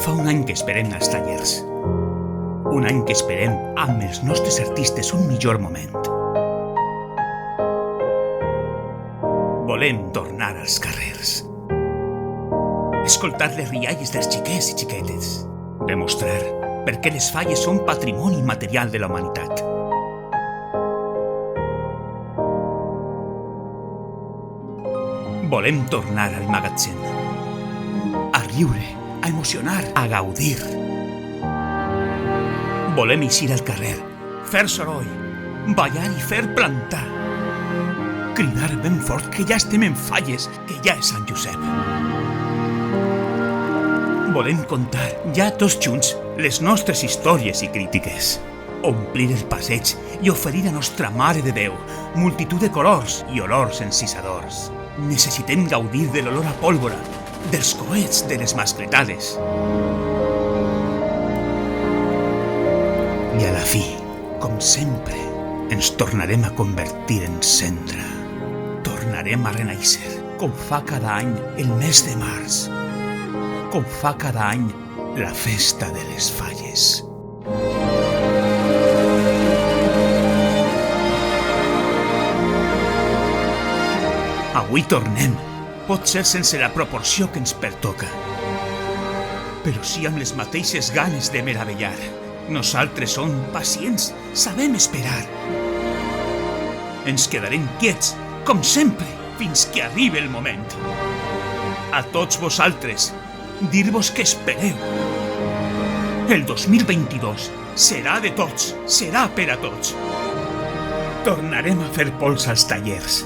Fa un any que esperem als tallers. Un any que esperem amb els nostres artistes un millor moment. Volem tornar als carrers. Escoltar les rialles dels xiquets i xiquetes. Demostrar per què les falles són patrimoni immaterial de la humanitat. Volem tornar al magatzem. A riure, a emocionar, a gaudir. Volem eixir al carrer, fer soroll, ballar i fer plantar. Cridar ben fort que ja estem en falles, que ja és Sant Josep. Volem contar, ja tots junts, les nostres històries i crítiques. Omplir el passeig i oferir a nostra Mare de Déu multitud de colors i olors encisadors. Necessitem gaudir de l'olor a pólvora, dels coets de les mascletades. I a la fi, com sempre, ens tornarem a convertir en cendra. Tornarem a renaixer, com fa cada any el mes de març. Com fa cada any la festa de les falles. Avui tornem, pot ser sense la proporció que ens pertoca, però sí amb les mateixes ganes de meravellar. Nosaltres som pacients, sabem esperar. Ens quedarem quiets, com sempre, fins que arribi el moment. A tots vosaltres, dir-vos que espereu. El 2022 serà de tots, serà per a tots. Tornarem a fer pols als tallers.